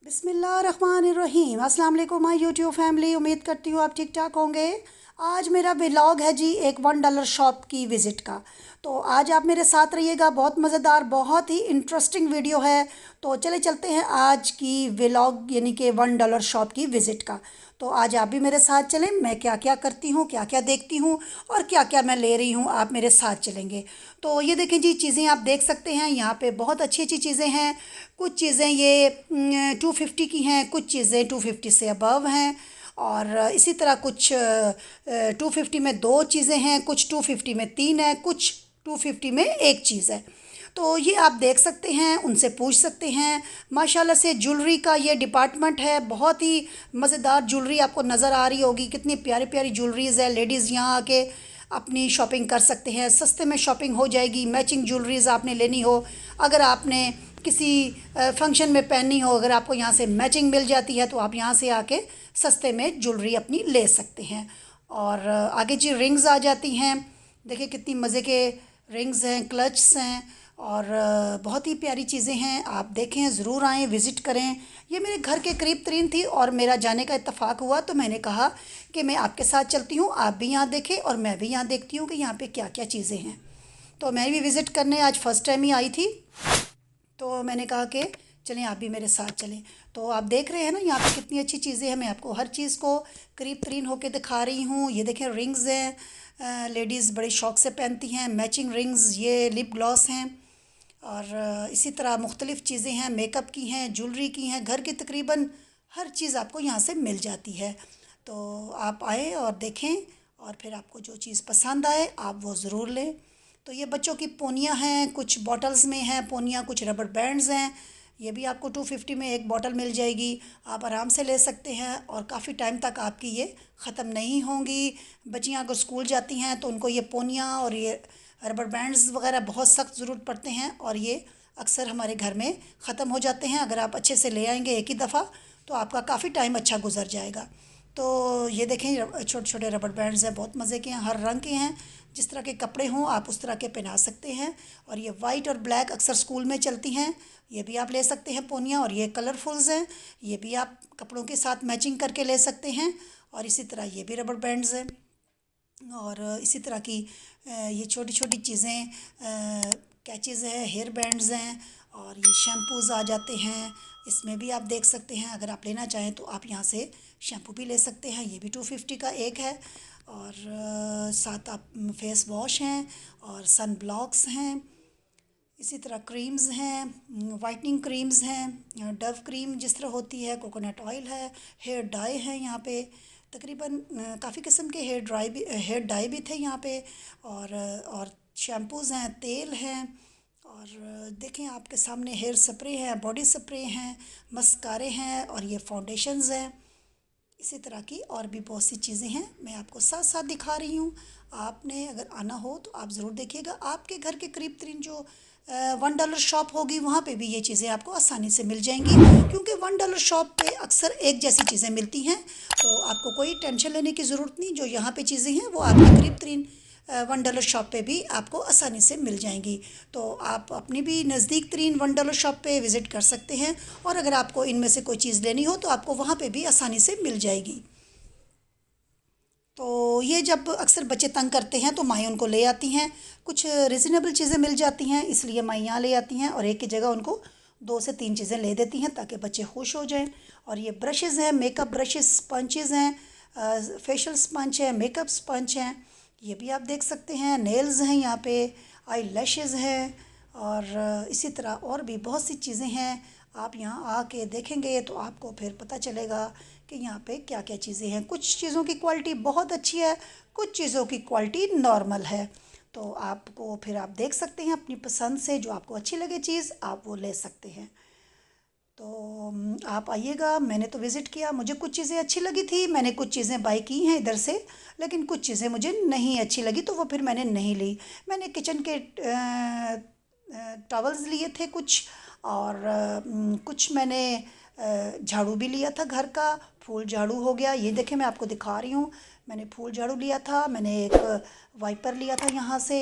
बिस्मिल्लाहिर्रहमानिर्रहीम। अस्सलाम वालेकुम माय यूट्यूब फैमिली। उम्मीद करती हूँ आप ठीक ठाक होंगे। आज मेरा व्लॉग है जी एक $1 शॉप की विज़िट का। तो आज आप मेरे साथ रहिएगा, बहुत मज़ेदार बहुत ही इंटरेस्टिंग वीडियो है। तो चले चलते हैं आज की व्लॉग यानी कि $1 शॉप की विज़िट का। तो आज आप भी मेरे साथ चलें, मैं क्या क्या करती हूँ, क्या क्या देखती हूँ और क्या क्या मैं ले रही हूँ, आप मेरे साथ चलेंगे। तो ये देखें जी, चीज़ें आप देख सकते हैं यहाँ पे बहुत अच्छी अच्छी चीज़ें हैं। कुछ चीज़ें ये 250 की हैं, कुछ चीज़ें 250 से अबव हैं। और इसी तरह कुछ 250 में दो चीज़ें हैं, कुछ 250 में तीन है, कुछ 250 में एक चीज़ है। तो ये आप देख सकते हैं, उनसे पूछ सकते हैं। माशाल्लाह से ज्वेलरी का ये डिपार्टमेंट है, बहुत ही मज़ेदार ज्वेलरी आपको नज़र आ रही होगी। कितनी प्यारी प्यारी ज्वेलरीज़ है। लेडीज़ यहाँ आके अपनी शॉपिंग कर सकते हैं, सस्ते में शॉपिंग हो जाएगी। मैचिंग ज्वेलरीज़ आपने लेनी हो, अगर आपने किसी फंक्शन में पहननी हो, अगर आपको यहाँ से मैचिंग मिल जाती है तो आप यहाँ से आके सस्ते में ज्वेलरी अपनी ले सकते हैं। और आगे जी रिंग्स आ जाती हैं। देखिए कितनी मज़े के रिंग्स हैं, क्लचस हैं और बहुत ही प्यारी चीज़ें हैं। आप देखें, ज़रूर आएँ, विज़िट करें। ये मेरे घर के करीब तरीन थी और मेरा जाने का इत्तेफाक हुआ तो मैंने कहा कि मैं आपके साथ चलती हूँ, आप भी यहाँ देखें और मैं भी यहाँ देखती हूँ कि यहाँ पे क्या क्या चीज़ें हैं। तो मैं भी विज़िट करने आज फ़र्स्ट टाइम ही आई थी, तो मैंने कहा कि चलें आप भी मेरे साथ चलें। तो आप देख रहे हैं ना यहाँ पे कितनी अच्छी चीज़ें हैं। मैं आपको हर चीज़ को करीब तरीन होके दिखा रही हूँ। ये देखें रिंग्स हैं, लेडीज़ बड़े शौक़ से पहनती हैं, मैचिंग रिंग्स। ये लिप ग्लॉस हैं और इसी तरह मुख्तलिफ़ चीज़ें हैं, मेकअप की हैं, ज्वेलरी की हैं, घर की तकरीबन हर चीज़ आपको यहाँ से मिल जाती है। तो आप आएँ और देखें और फिर आपको जो चीज़ पसंद आए आप वो ज़रूर लें। तो ये बच्चों की पोनियाँ हैं, कुछ बॉटल्स में हैं पोनियाँ, कुछ रबर बैंड्स हैं। ये भी आपको 250 में एक बॉटल मिल जाएगी, आप आराम से ले सकते हैं और काफ़ी टाइम तक आपकी ये ख़त्म नहीं होंगी। बच्चियाँ अगर स्कूल जाती हैं तो उनको ये पोनियाँ और ये रबर बैंड्स वगैरह बहुत सख्त ज़रूरत पड़ते हैं और ये अक्सर हमारे घर में ख़त्म हो जाते हैं। अगर आप अच्छे से ले आएंगे एक ही दफ़ा तो आपका काफ़ी टाइम अच्छा गुजर जाएगा। तो ये देखें छोटे छोटे रबर बैंड्स हैं, बहुत मज़े के हैं, हर रंग के हैं। जिस तरह के कपड़े हों आप उस तरह के पहना सकते हैं। और ये वाइट और ब्लैक अक्सर स्कूल में चलती हैं, ये भी आप ले सकते हैं पोनियाँ। और ये कलरफुल्स हैं, ये भी आप कपड़ों के साथ मैचिंग करके ले सकते हैं। और इसी तरह ये भी रबर बैंड्स हैं। और इसी तरह की ये छोटी छोटी चीज़ें कैचेज़ है, हेयर बैंड्स हैं और ये शैम्पूज़ आ जाते हैं। इसमें भी आप देख सकते हैं, अगर आप लेना चाहें तो आप यहाँ से शैम्पू भी ले सकते हैं। ये भी 250 का एक है। और साथ आप फेस वॉश हैं और सन ब्लॉक्स हैं। इसी तरह क्रीम्स हैं, वाइटनिंग क्रीम्स हैं, डव क्रीम जिस तरह होती है, कोकोनट ऑयल है, हेयर डाई है यहाँ पे। तकरीबन काफ़ी किस्म के हेयर डाई भी थे यहाँ पे। और शैम्पूज़ हैं, तेल हैं। और देखें आपके सामने हेयर स्प्रे है, बॉडी स्प्रे हैं, मस्कारे हैं और ये फाउंडेशंस हैं। इसी तरह की और भी बहुत सी चीज़ें हैं, मैं आपको साथ साथ दिखा रही हूँ। आपने अगर आना हो तो आप ज़रूर देखिएगा। आपके घर के करीब तरीन जो $1 शॉप होगी वहाँ पे भी ये चीज़ें आपको आसानी से मिल जाएंगी, क्योंकि $1 शॉप पे अक्सर एक जैसी चीज़ें मिलती हैं। तो आपको कोई टेंशन लेने की ज़रूरत नहीं, जो यहाँ पे चीज़ें हैं वो आपके करीब तरीन $1 शॉप पे भी आपको आसानी से मिल जाएंगी। तो आप अपनी भी नज़दीक तरीन $1 शॉप पे विज़िट कर सकते हैं और अगर आपको इनमें से कोई चीज़ लेनी हो तो आपको वहाँ पे भी आसानी से मिल जाएगी। तो ये जब अक्सर बच्चे तंग करते हैं तो माएँ उनको ले आती हैं, कुछ रिजनेबल चीज़ें मिल जाती हैं इसलिए माएँ यहाँ ले आती हैं और एक की जगह उनको 2 से 3 चीज़ें ले देती हैं ताकि बच्चे खुश हो जाएं। और ये ब्रशेज़ हैं, मेकअप ब्रशेज़, स्पंचेज़ हैं, फेशियल स्पंज है, मेकअप स्पंज हैं, ये भी आप देख सकते हैं। नेल्स हैं यहाँ पे, आई लैशेज़ हैं और इसी तरह और भी बहुत सी चीज़ें हैं। आप यहाँ आके देखेंगे तो आपको फिर पता चलेगा कि यहाँ पे क्या क्या चीज़ें हैं। कुछ चीज़ों की क्वालिटी बहुत अच्छी है, कुछ चीज़ों की क्वालिटी नॉर्मल है। तो आपको फिर आप देख सकते हैं अपनी पसंद से, जो आपको अच्छी लगे चीज़ आप वो ले सकते हैं। तो आप आइएगा। मैंने तो विज़िट किया, मुझे कुछ चीज़ें अच्छी लगी थी, मैंने कुछ चीज़ें बाई की हैं इधर से, लेकिन कुछ चीज़ें मुझे नहीं अच्छी लगी तो वो फिर मैंने नहीं ली। मैंने किचन के टॉवल्स लिए थे कुछ और कुछ मैंने झाड़ू भी लिया था घर का, फूल झाड़ू हो गया। ये देखें मैं आपको दिखा रही हूँ, मैंने फूल झाड़ू लिया था, मैंने एक वाइपर लिया था यहाँ से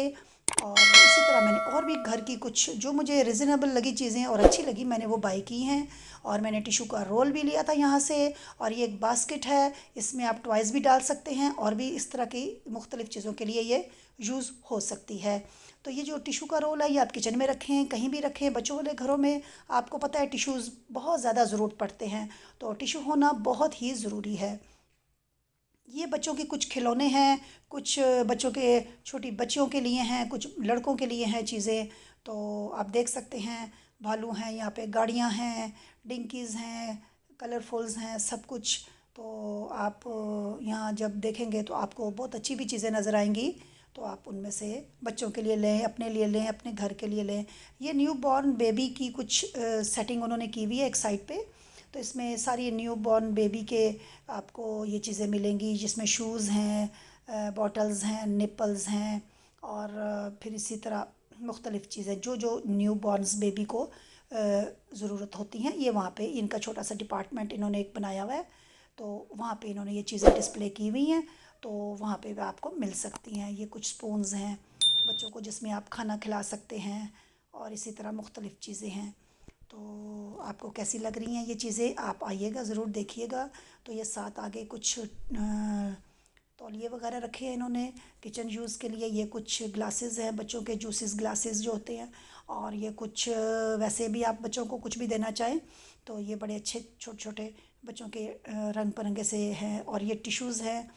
और इसी तरह मैंने और भी घर की कुछ जो मुझे रिजनेबल लगी चीज़ें और अच्छी लगी मैंने वो बाई की हैं। और मैंने टिशू का रोल भी लिया था यहाँ से। और ये एक बास्केट है, इसमें आप टॉयज़ भी डाल सकते हैं और भी इस तरह की मुख्तलिफ़ चीज़ों के लिए ये यूज़ हो सकती है। तो ये जो टिशू का रोल है ये आप किचन में रखें, कहीं भी रखें, बच्चों वाले घरों में आपको पता है टिश्यूज़ बहुत ज़्यादा ज़रूरत पड़ते हैं, तो टिशू होना बहुत ही ज़रूरी है। ये बच्चों के कुछ खिलौने हैं, कुछ बच्चों के छोटी बच्चियों के लिए हैं, कुछ लड़कों के लिए हैं चीज़ें। तो आप देख सकते हैं भालू हैं, यहाँ पे गाड़ियाँ हैं, डिंकीज़ हैं, कलरफुल्स हैं, सब कुछ। तो आप यहाँ जब देखेंगे तो आपको बहुत अच्छी भी चीज़ें नज़र आएंगी। तो आप उनमें से बच्चों के लिए लें, अपने घर के लिए लें। ये न्यू बॉर्न बेबी की कुछ सेटिंग उन्होंने की हुई है एक साइड पे। तो इसमें सारी न्यू बॉर्न बेबी के आपको ये चीज़ें मिलेंगी, जिसमें शूज़ हैं, बॉटल्स हैं, निपल्स हैं और फिर इसी तरह मुख्तलिफ़ चीज़ें जो जो न्यू बॉर्न्स बेबी को ज़रूरत होती हैं, ये वहाँ पे इनका छोटा सा डिपार्टमेंट इन्होंने एक बनाया हुआ है। तो वहाँ पे इन्होंने ये चीज़ें डिस्प्ले की हुई हैं, तो वहाँ पे भी आपको मिल सकती हैं। ये कुछ स्पून्स हैं बच्चों को जिसमें आप खाना खिला सकते हैं और इसी तरह मुख्तलिफ़ चीज़ें हैं। तो आपको कैसी लग रही हैं ये चीज़ें, आप आइएगा ज़रूर देखिएगा। तो ये साथ आगे कुछ तौलिए वगैरह रखे हैं इन्होंने किचन यूज़ के लिए। ये कुछ ग्लासेस हैं बच्चों के, जूसेस ग्लासेस जो होते हैं। और ये कुछ वैसे भी आप बच्चों को कुछ भी देना चाहें तो ये बड़े अच्छे छोटे छोटे बच्चों के रंग बिरंगे से हैं। और ये टिश्यूज़ हैं,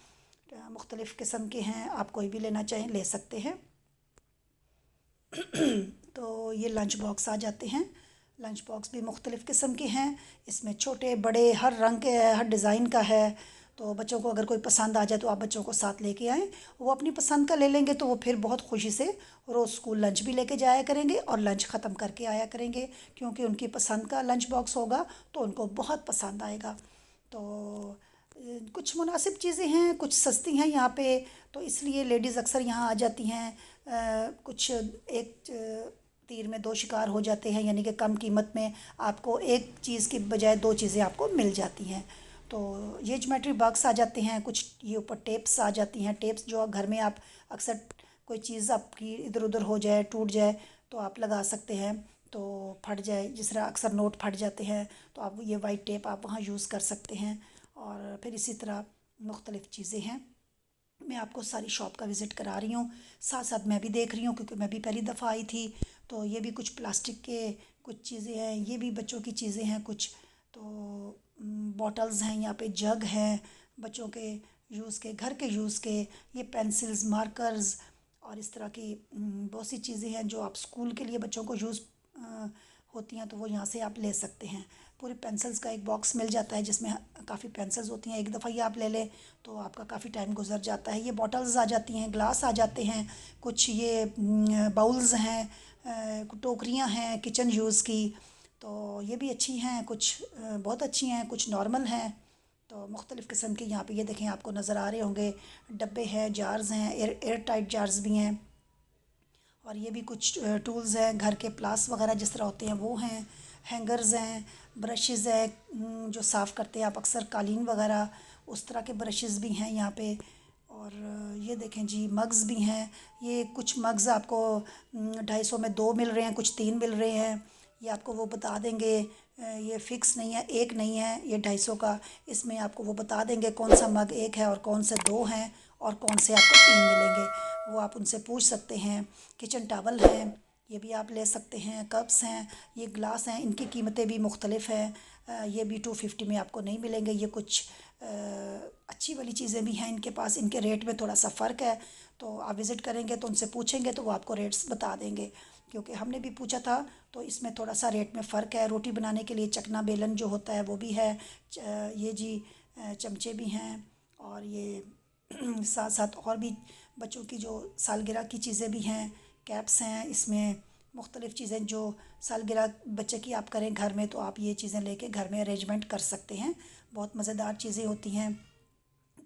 मुख्तलिफ़ किस्म के हैं, आप कोई भी लेना चाहें ले सकते हैं। तो ये लंच बॉक्स आ जाते हैं। लंच बॉक्स भी मुख्तलिफ़ किस्म के हैं, इसमें छोटे बड़े हर रंग के हर डिज़ाइन का है। तो बच्चों को अगर कोई पसंद आ जाए तो आप बच्चों को साथ लेके आएँ, वो अपनी पसंद का ले लेंगे तो वो फिर बहुत खुशी से रोज़ स्कूल लंच भी लेके जाया करेंगे और लंच ख़त्म करके आया करेंगे, क्योंकि उनकी पसंद का लंच बॉक्स होगा तो उनको बहुत पसंद आएगा। तो कुछ मुनासिब चीज़ें हैं, कुछ सस्ती हैं यहाँ पे, तो इसलिए लेडीज़ अक्सर यहाँ आ जाती हैं। कुछ एक तीर में दो शिकार हो जाते हैं, यानी कि कम कीमत में आपको एक चीज़ की बजाय दो चीज़ें आपको मिल जाती हैं। तो ये ज्योमेट्री बॉक्स आ जाते हैं, कुछ ये ऊपर टेप्स आ जाती हैं। टेप्स जो घर में आप अक्सर कोई चीज़ आपकी इधर उधर हो जाए, टूट जाए तो आप लगा सकते हैं, तो फट जाए, जिस तरह अक्सर नोट फट जाते हैं तो आप ये वाइट टेप आप वहाँ यूज़ कर सकते हैं। और फिर इसी तरह मुख्तलिफ़ चीज़ें हैं। मैं आपको सारी शॉप का विज़िट करा रही हूँ, साथ साथ मैं भी देख रही हूँ क्योंकि मैं भी पहली दफ़ा आई थी। तो ये भी कुछ प्लास्टिक के कुछ चीज़ें हैं, ये भी बच्चों की चीज़ें हैं कुछ। तो बॉटल्स हैं, यहाँ पे जग हैं बच्चों के यूज़ के, घर के यूज़ के। ये पेंसिल्स, मार्कर्स और इस तरह की बहुत सी चीज़ें हैं जो आप स्कूल के लिए बच्चों को यूज़ होती हैं, तो वो यहाँ से आप ले सकते हैं। पूरी पेंसिल्स का एक बॉक्स मिल जाता है जिसमें काफ़ी पेंसिल्स होती हैं, एक दफ़ा ही आप ले लें तो आपका काफ़ी टाइम गुजर जाता है। ये बॉटल्स आ जाती हैं, ग्लास आ जाते हैं, कुछ ये बाउल्स हैं, टोकरियाँ हैं किचन यूज़ की। तो ये भी अच्छी हैं, कुछ बहुत अच्छी हैं, कुछ नॉर्मल हैं। तो मुख्तलिफ़ किस्म की यहाँ पे ये देखें आपको नज़र आ रहे होंगे, डब्बे हैं, जार्स हैं, एयर टाइट जार्स भी हैं। और ये भी कुछ टूल्स हैं घर के, प्लास वगैरह जिस तरह होते हैं वो हैं, हैंगर्स हैं, ब्रशेज़ है जो साफ़ करते हैं आप अक्सर कालीन वगैरह, उस तरह के ब्रशेज़ भी हैं यहाँ पे। और ये देखें जी मग्स भी हैं। ये कुछ मग्स आपको 250 में दो मिल रहे हैं, कुछ तीन मिल रहे हैं। ये आपको वो बता देंगे, ये फ़िक्स नहीं है, एक नहीं है ये 250 का। इसमें आपको वो बता देंगे कौन सा मग एक है और कौन से दो हैं और कौन से आपको तीन मिलेंगे, वो आप उनसे पूछ सकते हैं। किचन टावल हैं, ये भी आप ले सकते हैं। कप्स हैं, ये ग्लास हैं, इनकी कीमतें भी मुख्तलिफ़ हैं। ये भी 250 में आपको नहीं मिलेंगे। ये कुछ अच्छी वाली चीज़ें भी हैं इनके पास, इनके रेट में थोड़ा सा फ़र्क है। तो आप विज़िट करेंगे तो उनसे पूछेंगे तो वो आपको रेट्स बता देंगे, क्योंकि हमने भी पूछा था तो इसमें थोड़ा सा रेट में फ़र्क है। रोटी बनाने के लिए चकना बेलन जो होता है वो भी है। ये जी चमचे भी हैं। और ये साथ साथ और भी बच्चों की जो सालगिरह की चीज़ें भी हैं, कैप्स हैं इसमें, मुख्तलिफ़ चीज़ें जो सालगिरह बच्चे की आप करें घर में तो आप ये चीज़ें लेके घर में अरेंजमेंट कर सकते हैं। बहुत मज़ेदार चीज़ें होती हैं।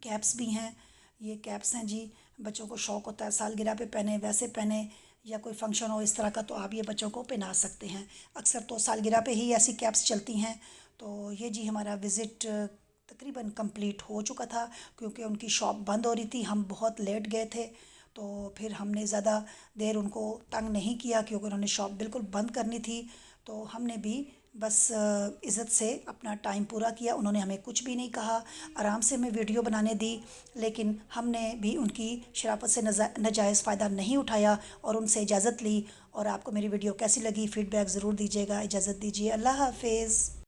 कैप्स भी हैं, ये कैप्स हैं जी, बच्चों को शौक़ होता है सालगिरह पे पहने, वैसे पहने, या कोई फंक्शन हो इस तरह का तो आप ये बच्चों को पहना सकते हैं। अक्सर तो सालगिरह पे ही ऐसी कैप्स चलती हैं। तो ये जी हमारा विज़िट तकरीबन कंप्लीट हो चुका था, क्योंकि उनकी शॉप बंद हो रही थी, हम बहुत लेट गए थे। तो फिर हमने ज़्यादा देर उनको तंग नहीं किया क्योंकि उन्होंने शॉप बिल्कुल बंद करनी थी। तो हमने भी बस इज़्ज़त से अपना टाइम पूरा किया। उन्होंने हमें कुछ भी नहीं कहा, आराम से हमें वीडियो बनाने दी, लेकिन हमने भी उनकी शराफ़त से नाजायज़ फ़ायदा नहीं उठाया और उनसे इजाज़त ली। और आपको मेरी वीडियो कैसी लगी फीडबैक ज़रूर दीजिएगा। इजाज़त दीजिए, अल्लाह हाफ़िज़।